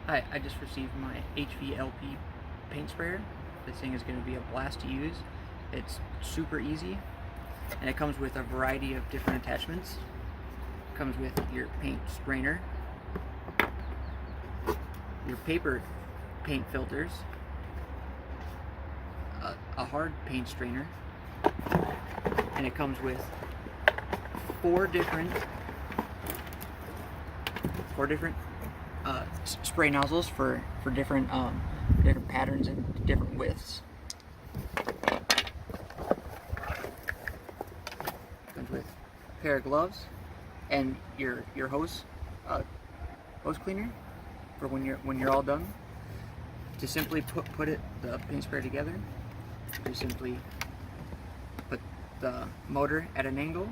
Hi, I just received my HVLP paint sprayer. This thing is going to be a blast to use. It's super easy, and it comes with a variety of different attachments. It comes with your paint strainer, your paper paint filters, a hard paint strainer, and it comes with four different spray nozzles for different different patterns and different widths. Comes with a pair of gloves and your hose cleaner for when you're all done. To simply put the paint sprayer together, you simply put the motor at an angle,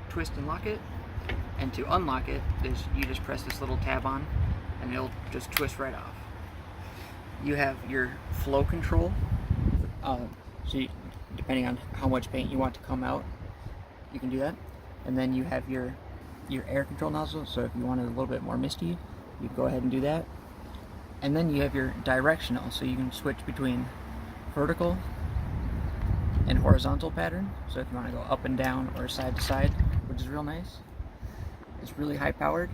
twist and lock it, and to unlock it, you just press this little tab on and it'll just twist right off. You have your flow control, depending on how much paint you want to come out, you can do that. And then you have your air control nozzle, so if you want it a little bit more misty, you can go ahead and do that. And then you have your directional, so you can switch between vertical and horizontal pattern, so if you want to go up and down or side to side, which is real nice. It's really high powered.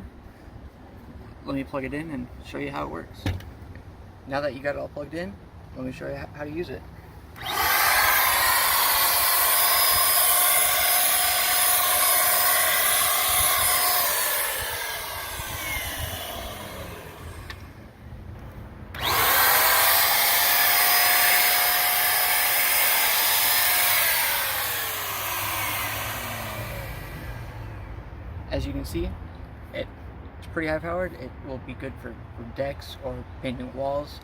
Let me plug it in and show you how it works. Now that you got it all plugged in, let me show you how to use it. As you can see, it's pretty high powered. It will be good for decks or painting walls.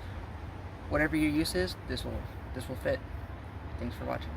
Whatever your use is, this will fit. Thanks for watching.